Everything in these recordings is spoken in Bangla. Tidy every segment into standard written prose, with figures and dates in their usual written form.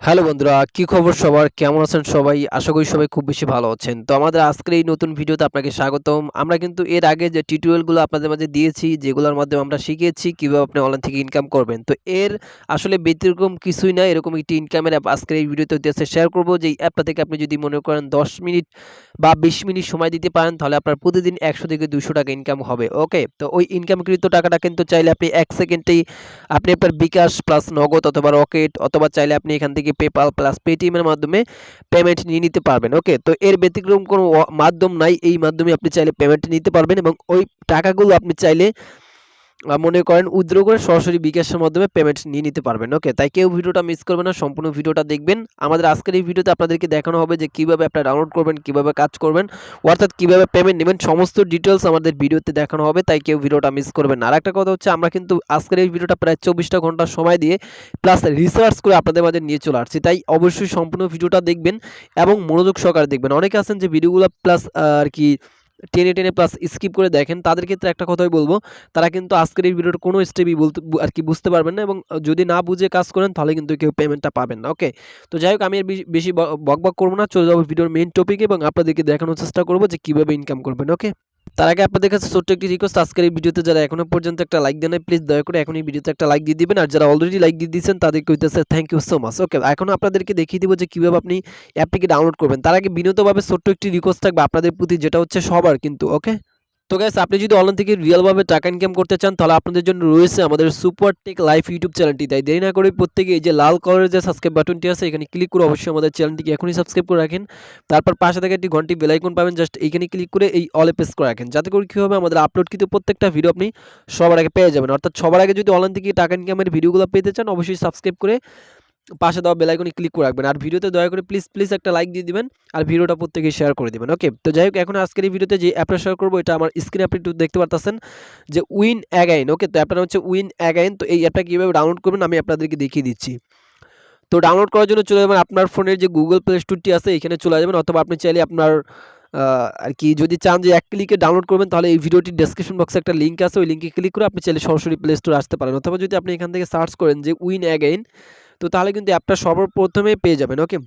হ্যালো বন্ধুরা, কি খবর সবার? কেমন আছেন সবাই? আশা করি সবাই খুব বেশি ভালো আছেন। তো আমাদের আজকের এই নতুন ভিডিওতে আপনাকে স্বাগতম। আমরা কিন্তু এর আগে যে টিউটোরিয়ালগুলো আপনাদের মাঝে দিয়েছি, যেগুলোর মাধ্যমে আমরা শিখিয়েছি কিভাবে আপনি অনলাইন থেকে ইনকাম করবেন। তো এর আসলে ব্যতিক্রম কিছুই না। এরকম একটি ইনকামের অ্যাপ আজকের এই ভিডিওতে হইতেছে শেয়ার করব। যেই অ্যাপটা থেকে আপনি যদি মনে করেন 10 মিনিট বা 20 মিনিট সময় দিতে পারেন, তাহলে আপনার প্রতিদিন 100 থেকে 200 টাকা ইনকাম হবে। ওকে? তো ওই ইনকামকৃত টাকাটা কিন্তু চাইলে আপনি 1 সেকেন্ডেই আপনি আপনার বিকাশ প্লাস নগদ অথবা রকেট অথবা চাইলে আপনি এখান থেকে পেপাল প্লাস পেটিএম এর মাধ্যমে পেমেন্ট নিয়ে নিতে পারবেন। ওকে, তো এর ব্যতিক্রম কোনো মাধ্যম নাই। এই মাধ্যমে আপনি চাইলে পেমেন্ট নিতে পারবেন এবং ওই টাকাগুলো আপনি চাইলে মনে করেন উইথড্র করে সরাসরি বিকাশের মাধ্যমে পেমেন্ট নিয়ে নিতে পারবেন। ওকে, তাই কেউ ভিডিওটা মিস করবেন না, সম্পূর্ণ ভিডিওটা দেখবেন। আমাদের আজকের এই ভিডিওতে আপনাদেরকে দেখানো হবে যে কিভাবে অ্যাপটা ডাউনলোড করবেন, কিভাবে কাজ করবেন, অর্থাৎ কিভাবে পেমেন্ট নেবেন, সমস্ত ডিটেলস আমাদের ভিডিওতে দেখানো হবে। তাই কেউ ভিডিওটা মিস করবেন না। আরেকটা কথা হচ্ছে, আমরা কিন্তু আজকের এই ভিডিওটা প্রায় 24টা ঘন্টা সময় দিয়ে প্লাস রিসার্চ করে আপনাদের মাঝে নিয়ে চলে আসছি। তাই অবশ্যই সম্পূর্ণ ভিডিওটা দেখবেন এবং মনোযোগ সহকারে দেখবেন। অনেকে আছেন যে ভিডিওগুলো প্লাস আর কি টেনে প্লাস স্কিপ করে দেখেন, তাদের ক্ষেত্রে একটা কথাই বলবো, তারা কিন্তু আজকের এই ভিডিওর কোনো স্টেপই বলতে আর কি বুঝতে পারবেন না এবং যদি না বুঝে কাজ করেন তাহলে কিন্তু কেউ পেমেন্টটা পাবেন না। ওকে, তো যাই হোক, আমি আর বেশি বকবক করবো না, চলে যাবো ভিডিওর মেইন টপিকে এবং আপনাদেরকে দেখানোর চেষ্টা করবো যে কিভাবে ইনকাম করবেন। ওকে, তার আগে আপনাদের কাছে ছোট্ট একটি রিকোয়েস্ট, আজকের এই ভিডিওতে যারা এখনো পর্যন্ত একটা লাইক দেন নাই, প্লিজ দয়া করে এখন এই ভিডিওতে একটা লাইক দিয়ে দিবেন। আর যারা অলরেডি লাইক দিয়ে দিয়েছেন তাদেরকে হইতেছে থ্যাংক ইউ সো মাচ। ওকে, এখন আপনাদেরকে দেখিয়ে দিব যে কিভাবে আপনি অ্যাপটিকে ডাউনলোড করবেন। তার আগে বিনীতভাবে ছোট্ট একটি রিকোয়েস্ট থাকবে আপনাদের প্রতি, যেটা হচ্ছে সবার কিন্তু। ওকে, তো গাইস, আপনি যদি অনলাইন থেকে রিয়েলভাবে টাকা ইনকাম করতে চান, তাহলে আপনাদের জন্য রয়েছে আমাদের সুপার টেক লাইফ ইউটিউব চ্যানেলটি। তাই দেরি না করে প্রত্যেকে এই যে লাল কালারের যে সাবস্ক্রাইব বাটনটি আছে, এখানে ক্লিক করে অবশ্যই আমাদের চ্যানেলটিকে এখনই সাবস্ক্রাইব করে রাখেন। তারপর পাশে থেকে একটি ঘন্টি বেল আইকন পাবেন, জাস্ট এইখানে ক্লিক করে এই অলে প্রেস করে রাখেন, যাতে করে কী হবে, আমাদের আপলোডকৃত প্রত্যেকটা ভিডিও আপনি সবার আগে পেয়ে যাবেন। অর্থাৎ সবার আগে যদি অনলাইন থেকে টাকা ইনকামের ভিডিওগুলো পেতে চান, অবশ্যই সাবস্ক্রাইব করে পাশে দেওয়া বেল আইকনে ক্লিক করে রাখবেন। আর ভিডিওতে দয়া করে প্লিজ একটা লাইক দিয়ে দিবেন আর ভিডিওটা প্রত্যেকেই শেয়ার করে দিবেন। ওকে, তো যাই হোক, এখন আজকের এই ভিডিওতে যে অ্যাপটা শেয়ার করবো, এটা আমার স্ক্রিনে আপনি একটু দেখতে পারতেছেন যে উইন অ্যাগাইন। ওকে, তো অ্যাপটা হচ্ছে উইন অ্যাগাইন। তো এই অ্যাপটা কীভাবে ডাউনলোড করবেন আমি আপনাদেরকে দেখিয়ে দিচ্ছি। তো ডাউনলোড করার জন্য চলে যাবেন আপনার ফোনের যে গুগল প্লে স্টোরটি আছে, এখানে চলে যাবেন, অথবা আপনি চাইলে আপনার আর কি যদি চান যে এক ক্লিকে ডাউনলোড করবেন, তাহলে এই ভিডিওটির ডেসক্রিপশন বক্সে একটা লিঙ্ক আছে, ওই লিঙ্কে ক্লিক করে আপনি চাইলে সরাসরি প্লে স্টোরে আসতে পারেন। অথবা যদি আপনি এখান থেকে সার্চ করেন যে উইন অ্যাগাইন, তো তাহলে কিন্তু অ্যাপটা সর্বপ্রথমে পেয়ে যাবেন। ওকে,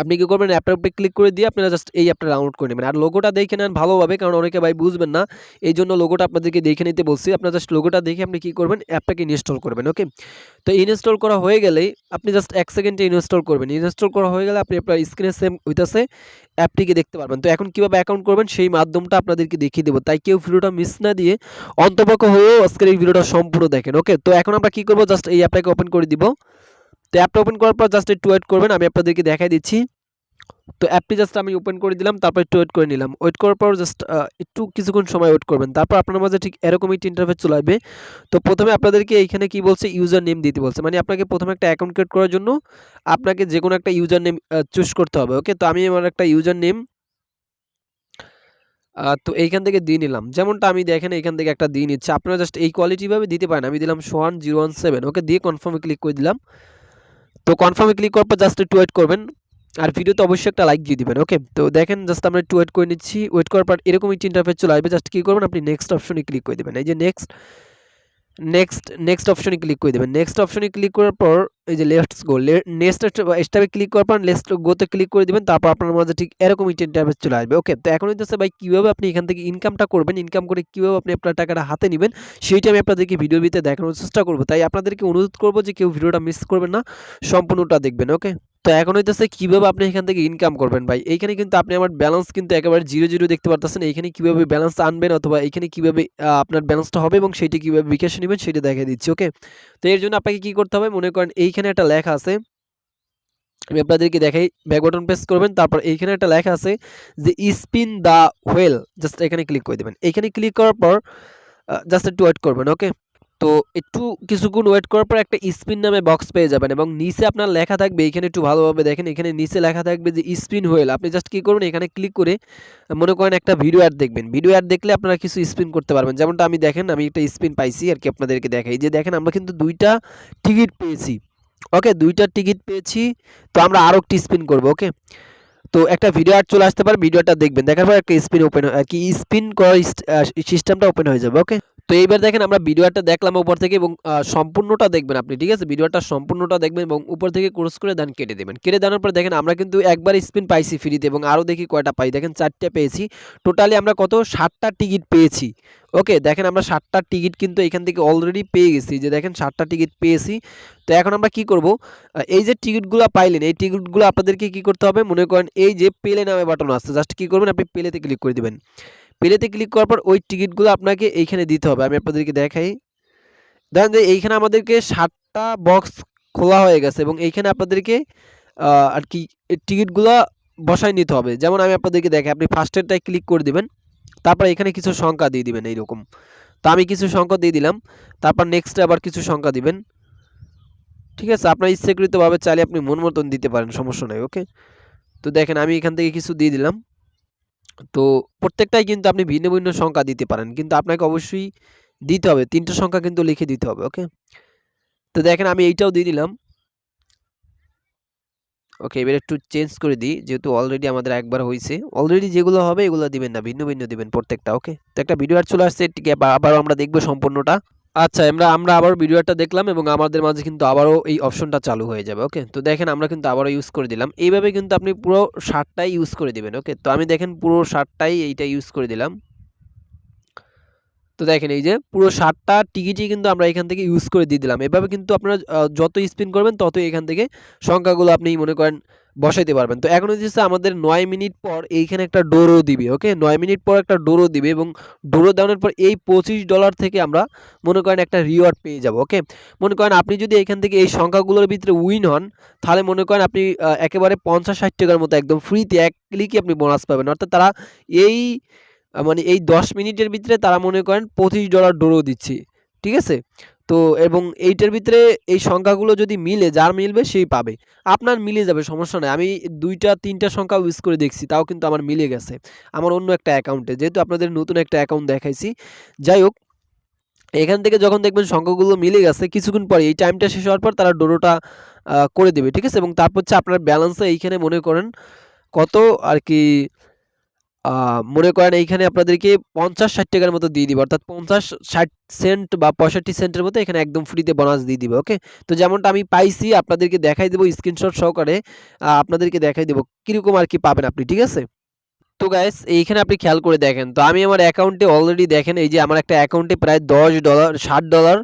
আপনি কি করবেন, অ্যাপটার উপরে ক্লিক করে দিয়ে আপনারা জাস্ট এই অ্যাপটা ডাউনলোড করে নেবেন। আর লোগোটা দেখে নেন ভালোভাবে, কারণ অনেকে ভাই বুঝবেন না, এই জন্য লোগোটা আপনাদেরকে দেখে নিতে বলছি। আপনারা জাস্ট লোগোটা দেখে আপনি কি করবেন, অ্যাপটাকে ইনস্টল করবেন। ওকে, তো ইনস্টল করা হয়ে গেলেই আপনি জাস্ট 1 সেকেন্ডে ইনস্টল করবেন। ইনস্টল করা হয়ে গেলে আপনি আপনার স্ক্রিনে সেম হইতাছে অ্যাপটিকে দেখতে পারবেন। তো এখন কিভাবে অ্যাকাউন্ট করবেন সেই মাধ্যমটা আপনাদেরকে দেখিয়ে দেবো। তাই কেউ ভিডিওটা মিস না দিয়ে অন্তপক্ষ হয়েও আজকের এই ভিডিওটা সম্পূর্ণ দেখেন। ওকে, তো এখন আমরা কি করব, জাস্ট এই অ্যাপটাকে ওপেন করে দিব। তো অ্যাপটা ওপেন করার পর জাস্ট একটু ওয়েট করবেন, আমি আপনাদেরকে দেখাই দিচ্ছি। তো অ্যাপটি জাস্ট আমি ওপেন করে দিলাম, তারপর একটু ওয়েট করে নিলাম। ওয়েট করার পর জাস্ট একটু কিছুক্ষণ সময় ওয়েট করবেন। তারপর আপনার মাঝে ঠিক এরকমই একটি ইন্টারফেস চলে আসবে। তো প্রথমে আপনাদেরকে এইখানে কি বলছে, ইউজার নেম দিতে বলছে। মানে আপনাকে প্রথমে একটা অ্যাকাউন্ট ক্রিয়েট করার জন্য আপনাকে যে কোনো একটা ইউজার নেম চুজ করতে হবে। ওকে, তো আমি আমার একটা ইউজার নেম তো এইখান থেকে দিয়ে নিলাম। যেমনটা আমি দেখেন এইখান থেকে একটা দিয়ে নিচ্ছি। আপনারা জাস্ট এই কোয়ালিটি ভাবে দিতে পারেন। আমি দিলাম সোহান 017। ওকে, দিয়ে কনফার্মে ক্লিক করে দিলাম। তো কনফার্মে ক্লিক করার পর জাস্ট একটু ওয়েট করবেন। আর ভিডিওতে অবশ্যই একটা লাইক দিয়ে দিবেন। ওকে, তো দেখেন জাস্ট আমরা একটু ওয়েট করে নিচ্ছি। ওয়েট করার পর এরকম একটি ইন্টারফেস চলে আসবে। জাস্ট কি করবেন, আপনি নেক্সট অপশনে ক্লিক করে দিবেন। এই যে নেক্সট অপশনে ক্লিক করে দেবেন। নেক্সট অপশনে ক্লিক করার পর এই যে লেটস গো, নেক্সট স্টেপে ক্লিক করার পর লেটস গোতে ক্লিক করে দিবেন। তারপর আপনার মাঝে ঠিক এরকম একটা ইন্টারফেস চলে আসবে। ওকে, তো এখন হইতেছে ভাই কিভাবে আপনি এখান থেকে ইনকামটা করবেন, ইনকাম করে কিভাবে আপনি আপনার টাকাটা হাতে নেবেন, সেইটা আমি আপনাদেরকে ভিডিওর ভিতরে দেখানোর চেষ্টা করব। তাই আপনাদেরকে অনুরোধ করব যে কেউ ভিডিওটা মিস করবেন না, সম্পূর্ণটা দেখবেন। ওকে, তো এখন হইতেছে কিভাবে আপনি এখান থেকে ইনকাম করবেন ভাই। এইখানে কিন্তু আপনি আমার ব্যালেন্স কিন্তু একেবারে 0 দেখতে পারতেছেন। এইখানে কিভাবে ব্যালেন্স আনবেন অথবা এইখানে কিভাবে আপনার ব্যালেন্সটা হবে এবং সেইটা কিভাবে বিকাশে নেবেন সেটা দেখিয়ে দিচ্ছি। ওকে, তো এর জন্য আপনাকে কি করতে হবে, মনে করেন এইখানে একটা লেখা আছে, আমি আপনাদেরকে দেখাই। ব্যাক বাটন প্রেস করবেন, তারপর এইখানে একটা লেখা আছে যে স্পিন দ্য হুইল, জাস্ট এখানে ক্লিক করে দেবেন। এখানে ক্লিক করার পর জাস্ট একটু ওয়েট করবেন। ওকে, তো একটু কিছুক্ষণ ওয়েট করার পর একটা স্পিন নামে বক্স পেয়ে যাবেন এবং নিচে আপনার লেখা থাকবে, এখানে একটু ভালোভাবে দেখেন, এখানে নিচে লেখা থাকবে যে স্পিন হুইল। আপনি জাস্ট কি করবেন, এখানে ক্লিক করে মনে করেন একটা ভিডিও অ্যাড দেখবেন। ভিডিও অ্যাড দেখলে আপনারা কিছু স্পিন করতে পারবেন। যেমনটা আমি দেখেন, আমি একটা স্পিন পাইছি আর কি, আপনাদেরকে দেখাই। যে দেখেন আমরা কিন্তু 2টা টিকিট পেয়েছি। ওকে, 2টা টিকিট পেয়েছি। তো আমরা আরও একটি স্পিন করব। ওকে, তো একটা ভিডিও অ্যাড চলে আসতে পারে, ভিডিওটা দেখবেন, দেখার পর একটা স্পিন ওপেন কি স্পিন করার সিস্টেমটা ওপেন হয়ে যাবে। ওকে, তো এইবার দেখেন আমরা ভিডিওটা দেখলাম উপর থেকে এবং সম্পূর্ণটা দেখবেন আপনি, ঠিক আছে? ভিডিওটা সম্পূর্ণটা দেখবেন এবং উপর থেকে ক্রস করে দেন কেটে দেবেন। কেটে দেওয়ার পর দেখেন আমরা কিন্তু একবার স্পিন পাইছি ফ্রিতে এবং আরও দেখি কয়টা পাই। দেখেন 4টা পেয়েছি। টোটালি আমরা কত 7টা টিকিট পেয়েছি। ওকে, দেখেন আমরা 7টা টিকিট কিন্তু এখান থেকে অলরেডি পেয়ে গেছি, যে দেখেন 7টা টিকিট পেয়েছি। তো এখন আমরা কি করব, এই যে টিকিটগুলো পাইলেন, এই টিকিটগুলো আপনাদেরকে কি করতে হবে, মনে করেন এই যে পেলে নামে বাটন আছে, জাস্ট কি করবেন আপনি পেলেতে ক্লিক করে দিবেন। পেলেতে ক্লিক করার পর ওই টিকিটগুলো আপনাকে এইখানে দিতে হবে। আমি আপনাদেরকে দেখাই। দেখেন যে এইখানে আমাদেরকে 7টা বক্স খোলা হয়ে গেছে এবং এইখানে আপনাদেরকে আর কি টিকিটগুলো বসায় নিতে হবে। যেমন আমি আপনাদেরকে দেখাই, আপনি ফার্স্টেরটায় ক্লিক করে দিবেন, তারপর এখানে কিছু সংখ্যা দিয়ে দিবেন এইরকম। তো আমি কিছু সংখ্যা দিয়ে দিলাম, তারপর নেক্সটে আবার কিছু সংখ্যা দিবেন। ঠিক আছে, আপনার ইচ্ছাকৃতভাবে চাইলে আপনি মন মতন দিতে পারেন, সমস্যা নাই। ওকে, তো দেখেন আমি এখান থেকে কিছু দিয়ে দিলাম। তো প্রত্যেকটাই কিন্তু আপনি ভিন্ন ভিন্ন সংখ্যা দিতে পারেন, কিন্তু আপনাকে অবশ্যই দিতে হবে 3টা সংখ্যা কিন্তু লিখে দিতে হবে। ওকে, তো দেখেন আমি এইটাও দিয়ে দিলাম। ওকে, এবার একটু চেঞ্জ করে দিই, যেহেতু অলরেডি আমাদের একবার হয়েছে। অলরেডি যেগুলো হবে এগুলো দিবেন না, ভিন্ন ভিন্ন দিবেন প্রত্যেকটা। ওকে, তো একটা ভিডিও আর চলে আসছে, ঠিক আবারও আমরা দেখবো সম্পূর্ণটা। আচ্ছা, আমরা আবার ভিডিওটা দেখলাম এবং আমাদের মাঝে কিন্তু আবারও এই অপশনটা চালু হয়ে যাবে। ওকে, তো দেখেন আমরা কিন্তু আবারও ইউজ করে দিলাম। এইভাবে কিন্তু আপনি পুরো শার্টটাই ইউজ করে দিবেন। ওকে, তো আমি দেখেন পুরো শার্টটাই এইটা ইউজ করে দিলাম। তো দেখেন এই যে পুরো 7টা টিকিটই কিন্তু আমরা এখান থেকে ইউজ করে দিয়ে দিলাম। এভাবে কিন্তু আপনারা যত স্পিন করবেন ততই এখান থেকে সংখ্যাগুলো আপনি মনে করেন বসাইতে পারবেন। তো এখন হচ্ছে আমাদের 9 মিনিট পর এইখানে একটা ডোরও দিবে। ওকে, 9 মিনিট পর একটা ডোরও দিবে এবং ডোরও দেওয়ার পর এই $25 থেকে আমরা মনে করেন একটা রিওয়ার্ড পেয়ে যাব। ওকে, মনে করেন আপনি যদি এখান থেকে এই সংখ্যাগুলোর ভিতরে উইন হন, তাহলে মনে করেন আপনি একেবারে 50-60 টাকার মতো একদম ফ্রিতে এক ক্লিকে আপনি বোনাস পাবেন। অর্থাৎ তারা এই মানে এই 10 মিনিটের ভিতরে তারা মনে করেন $25 ডোরও দিচ্ছে। ঠিক আছে? তো এবং এইটার ভিতরে এই সংখ্যাগুলো যদি মিলে, যার মিলবে সেই পাবে। আপনার মিলে যাবে, সমস্যা নাই। আমি 2টা 3টা সংখ্যা ইউজ করে দেখছি, তাও কিন্তু আমার মিলে গেছে। আমার অন্য একটা অ্যাকাউন্টে। যেহেতু আপনাদের নতুন একটা অ্যাকাউন্ট দেখাইছি। যাই হোক, এখান থেকে যখন দেখবেন সংখ্যাগুলো মিলে গেছে, কিছুক্ষণ পরে এই টাইমটা শেষ হওয়ার পর তারা ডোরোটা করে দেবে। ঠিক আছে? এবং তারপর হচ্ছে আপনার ব্যালেন্সে এইখানে মনে করেন কত আরকি মনে করেন এইখানে আপনাদেরকে 50-60 টাকার মতো দিয়ে দিবে। অর্থাৎ 50-60 সেন্ট বা 65 সেন্টের মতো এখানে একদম ফ্রিতে বোনাস দিয়ে দিবে। ওকে? তো যেমনটা আমি পাইছি আপনাদেরকে দেখাই দেব স্ক্রিনশট সহকারে। আপনাদেরকে দেখাই দেব কিরকম আরকি পাবেন আপনি। ঠিক আছে? তো গাইস এইখানে আপনি খেয়াল করে দেখেন। তো আমি আমার অ্যাকাউন্টে অলরেডি দেখেন, এই যে আমার একটা অ্যাকাউন্টে প্রায় $10 $60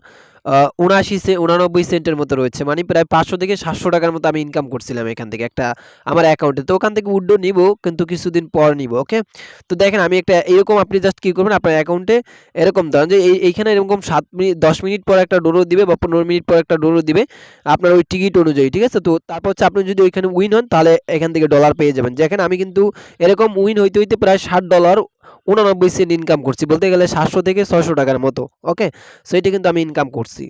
$79 সেন্টের মতো রয়েছে। মানে প্রায় 500 থেকে 700 টাকার মতো আমি ইনকাম করছিলাম এখান থেকে একটা আমার অ্যাকাউন্টে। তো ওখান থেকে উইথড্র নিবো, কিন্তু কিছুদিন পর নিবো। ওকে? তো দেখেন আমি একটা এরকম, আপনি জাস্ট কি করবেন, আপনার অ্যাকাউন্টে এরকম ধরেন যে এইখানে এরকম 7 মিনিট 10 মিনিট পর একটা ডোরো দিবে বা 15 মিনিট পর একটা ডোরো দিবে আপনার ওই টিকিট অনুযায়ী। ঠিক আছে? তো তারপর হচ্ছে আপনি যদি ওইখানে উইন হন, তাহলে এখান থেকে ডলার পেয়ে যাবেন। দেখেন আমি কিন্তু এরকম উইন হইতে হইতে প্রায় $60 $89 সেন্ট ইনকাম করছি। বলতে গেলে 700 থেকে 600 টাকার মতো। ওকে? সো এটা কিন্তু আমি ইনকাম করছি।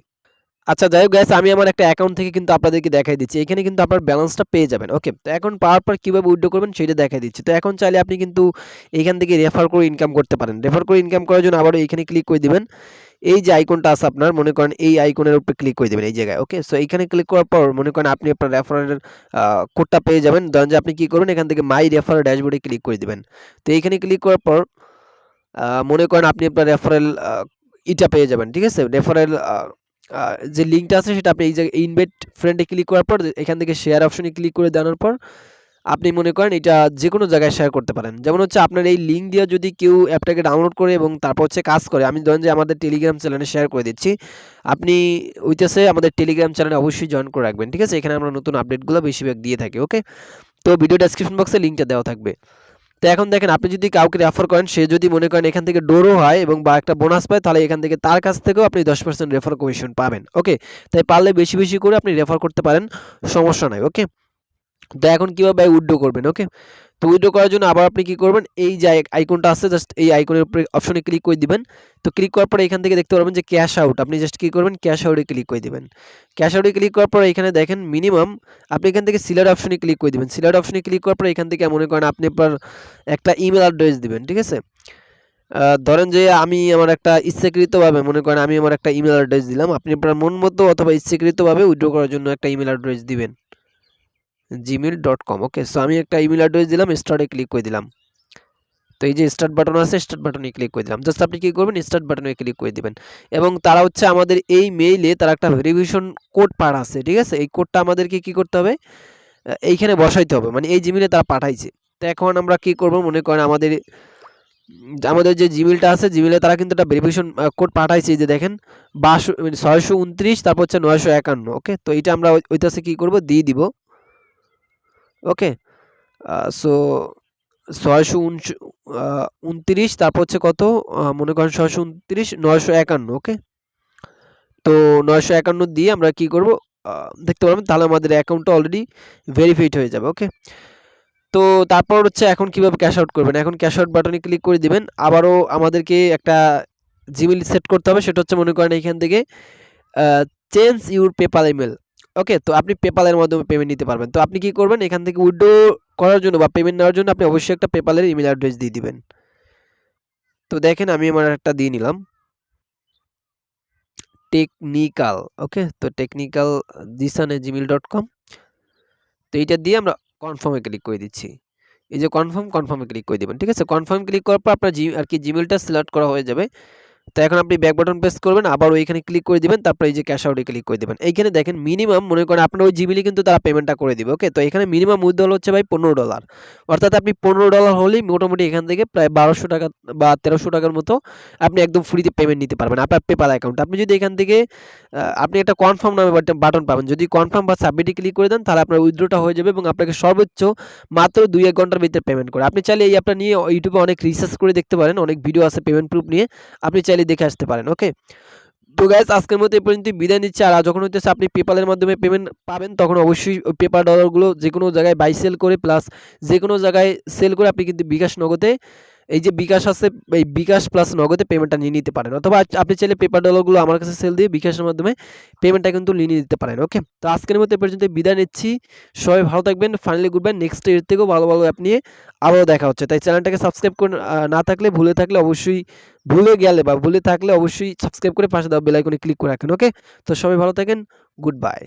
আচ্ছা, যাই হোক গাইস, আমি আমার একটা অ্যাকাউন্ট থেকে কিন্তু আপনাদেরকে দেখাই দিচ্ছি। এখানে কিন্তু আপনার ব্যালেন্সটা পেয়ে যাবেন। ওকে? তো এখন পাওয়ার পর কিভাবে উইথড্র করবেন সেটা দেখাই দিচ্ছি। তো এখন চাইলে আপনি কিন্তু এইখান থেকে রেফার করে ইনকাম করতে পারেন। রেফার করে ইনকাম করার জন্য আবারও এইখানে ক্লিক করে দিবেন। এই যে আইকনটা আছে আপনার, মনে করেন এই আইকনের উপরে ক্লিক করে দিবেন এই জায়গায়। ওকে? সো এইখানে ক্লিক করার পর মনে করেন আপনি আপনার রেফারেল কোডটা পেয়ে যাবেন। ধরেন যে আপনি কি করবেন, এখান থেকে মাই রেফার ড্যাশবোর্ডে ক্লিক করে দিবেন। তো এইখানে ক্লিক করার পর মনে করেন আপনি আপনার রেফারেল ইটা পেয়ে যাবেন। ঠিক আছে? রেফারেল যে লিঙ্কটা আছে সেটা আপনি এই জায়গায় ইনভাইট ফ্রেন্ডে ক্লিক করার পর এখান থেকে শেয়ার অপশনে ক্লিক করে দেওয়ার পর আপনি মনে করেন এটা যেকোনো জায়গায় শেয়ার করতে পারেন। যেমন হচ্ছে আপনার এই লিঙ্ক দিয়ে যদি কেউ অ্যাপটাকে ডাউনলোড করে এবং তারপর হচ্ছে কাজ করে, আমি ধরেন যে আমাদের টেলিগ্রাম চ্যানেলে শেয়ার করে দিচ্ছি। আপনি হইতেছে আমাদের টেলিগ্রাম চ্যানেলে অবশ্যই জয়েন করে রাখবেন। ঠিক আছে? এখানে আমরা নতুন আপডেটগুলো বেশিরভাগ দিয়ে থাকি। ওকে? তো ভিডিও ডেসক্রিপশন বক্সে লিঙ্কটা দেওয়া থাকবে। তো এখন দেখেন আপনি যদি কাউকে রেফার করেন, সে যদি মনে করেন এখান থেকে ডোরও হয় এবং বা একটা বোনাস পায়, তাহলে এখান থেকে তার কাছ থেকেও আপনি 10% রেফার কমিশন পাবেন। ওকে? তাই পারলে বেশি বেশি করে আপনি রেফার করতে পারেন, সমস্যা নাই। ওকে? তো এখন কিভাবে উইথড্র করবেন? ওকে? তো উইথড্র করার জন্য আবার আপনি কি করবেন, এই যে আইকনটা আছে জাস্ট এই আইকনের উপরে অপশনে ক্লিক করে দিবেন। তো ক্লিক করার পরে এখান থেকে দেখতে পারবেন যে ক্যাশ আউট, আপনি জাস্ট কি করবেন, ক্যাশ আউটে ক্লিক করে দিবেন। ক্যাশ আউটে ক্লিক করার পর এখানে দেখেন মিনিমাম আপনি এখান থেকে সিলেক্ট অপশনে ক্লিক করে দিবেন। সিলেক্ট অপশনে ক্লিক করার পর এখান থেকে মনে করেন আপনি আপনার একটা ইমেল অ্যাড্রেস দিবেন। ঠিক আছে? ধরেন যে আমি আমার একটা ইচ্ছাকৃতভাবে মনে করেন আমি আমার একটা ইমেল অ্যাড্রেস দিলাম। আপনি আপনার মন মতো অথবা ইচ্ছাকৃতভাবে উইথড্র করার জন্য একটা ইমেল অ্যাড্রেস দিবেন। gmail.com। ওকে, সো আমি একটা ইমেল অ্যাড্রেস দিলাম, স্টার্টে ক্লিক করে দিলাম। তো এই যে স্টার্ট বাটন আছে, স্টার্ট বাটনে ক্লিক করে দিলাম। জাস্ট আপনি কি করবেন, স্টার্ট বাটনে ক্লিক করে দিবেন এবং তারা হচ্ছে আমাদের এই মেইলে তারা একটা ভেরিফিকেশন কোড পাঠাচ্ছে, ঠিক আছে? এই কোডটা আমাদেরকে কি করতে হবে, এইখানে বসাইতে হবে, মানে এই জিমেইলে তারা পাঠাইছে। তো এখন আমরা কি করব, মনে করেন আমাদের যে জিমেইলটা আছে, জিমেইলে তারা কিন্তু একটা ভেরিফিকেশন কোড পাঠাইছে, এই যে দেখেন 629 তারপর হচ্ছে 951। ওকে, তো এটা আমরা ওইটাছে কি করব, দিয়ে দিব। ওকে, সো 629 তারপর হচ্ছে কত, মনে করেন 629 951। ওকে, তো 951 দিয়ে আমরা কি করব, দেখতে পারবেন, তাহলে আমাদের অ্যাকাউন্টটা অলরেডি ভেরিফাইড হয়ে যাবে। ওকে, তো তারপর হচ্ছে এখন কিভাবে ক্যাশ আউট করবেন, এখন ক্যাশ আউট বাটনে ক্লিক করে দিবেন। আবারও আমাদেরকে একটা জিমেইল সেট করতে হবে, সেটা হচ্ছে মনে করেন এখান থেকে চেঞ্জ ইউর পেপাল ইমেল। ওকে, তো আপনি পেপালের মাধ্যমে পেমেন্ট নিতে পারবেন। তো আপনি কি করবেন, এখান থেকে উইথড্র করার জন্য বা পেমেন্ট নেওয়ার জন্য আপনি অবশ্যই একটা পেপালের ইমেল অ্যাড্রেস দিয়ে দিবেন। তো দেখেন আমি আমার একটা দিয়ে নিলাম, টেকনিক্যাল। ওকে, তো টেকনিক্যাল jisan@gmail.com। তো এইটা দিয়ে আমরা কনফার্মে ক্লিক করে দিচ্ছি। এই যে কনফার্মে ক্লিক করে দিবেন, ঠিক আছে? কনফার্ম ক্লিক করার পর আপনার আর কি জিমেইলটা সিলেক্ট করা হয়ে যাবে। তো এখন আপনি ব্যাক বাটন প্রেস করবেন, আবার ওইখানে ক্লিক করে দিবেন, তারপরে এই যে ক্যাশ আউটে ক্লিক করে দিবেন। এইখানে দেখেন মিনিমাম মনে করেন আপনার ওই জিমেইলে কিন্তু তারা পেমেন্টটা করে দিবে। ওকে, তো এখানে মিনিমাম উইথড্রল হচ্ছে ভাই $15, অর্থাৎ আপনি $15 হলেই মোটামুটি এখান থেকে প্রায় 1200 টাকা বা 1300 টাকার মতো আপনি একদম ফ্রিতে পেমেন্ট নিতে পারবেন আপনার পেপাল অ্যাকাউন্টে। আপনি যদি এখান থেকে আপনি একটা কনফার্ম নামে বাটন পাবেন, যদি কনফার্ম বা সাবমিটে ক্লিক করে দেন তাহলে আপনার উইথড্রটা হয়ে যাবে এবং আপনাকে সর্বোচ্চ মাত্র 2-1 ঘন্টার ভিতরে পেমেন্ট করে। আপনি চাইলে এই অ্যাপটা নিয়ে ইউটিউবে অনেক রিসার্চ করে দেখতে পারেন, অনেক ভিডিও আছে পেমেন্ট প্রুফ নিয়ে, আপনি চাইলে দেখে আসতে পারেন। ওকে, তো গাইস আজকের মতো এই পর্যন্ত বিদায় নিচ্ছি। আর যখন হইতেছে আপনি পেপালের মাধ্যমে পেমেন্ট পাবেন, তখন অবশ্যই ওই পেপার ডলারগুলো যে কোনো জায়গায় বাই সেল করে প্লাস যে কোনো জায়গায় সেল করে আপনি কিন্তু বিকাশ নগদে, এই যে বিকাশ আছে, এই বিকাশ প্লাস নগদে পেমেন্টটা নিয়ে নিতে পারেন, অথবা আপনি চাইলে পেপার ডলারগুলো আমার কাছে সেল দিয়ে বিকাশের মাধ্যমে পেমেন্টটা কিন্তু নিয়ে নিতে পারেন। ওকে, তো আজকের মতো এই পর্যন্ত বিদায় নিচ্ছি। সবাই ভালো থাকবেন, ফাইনালি গুড বাই। নেক্সট এর থেকেও ভালো ভালো অ্যাপ নিয়ে আবারও দেখা হচ্ছে। তাই চ্যানেলটাকে সাবস্ক্রাইব করে না থাকলে, ভুলে থাকলে অবশ্যই সাবস্ক্রাইব করে পাশে দাও বেল আইকনে ক্লিক করে রাখেন। ওকে, তো সবাই ভালো থাকেন, গুড বাই।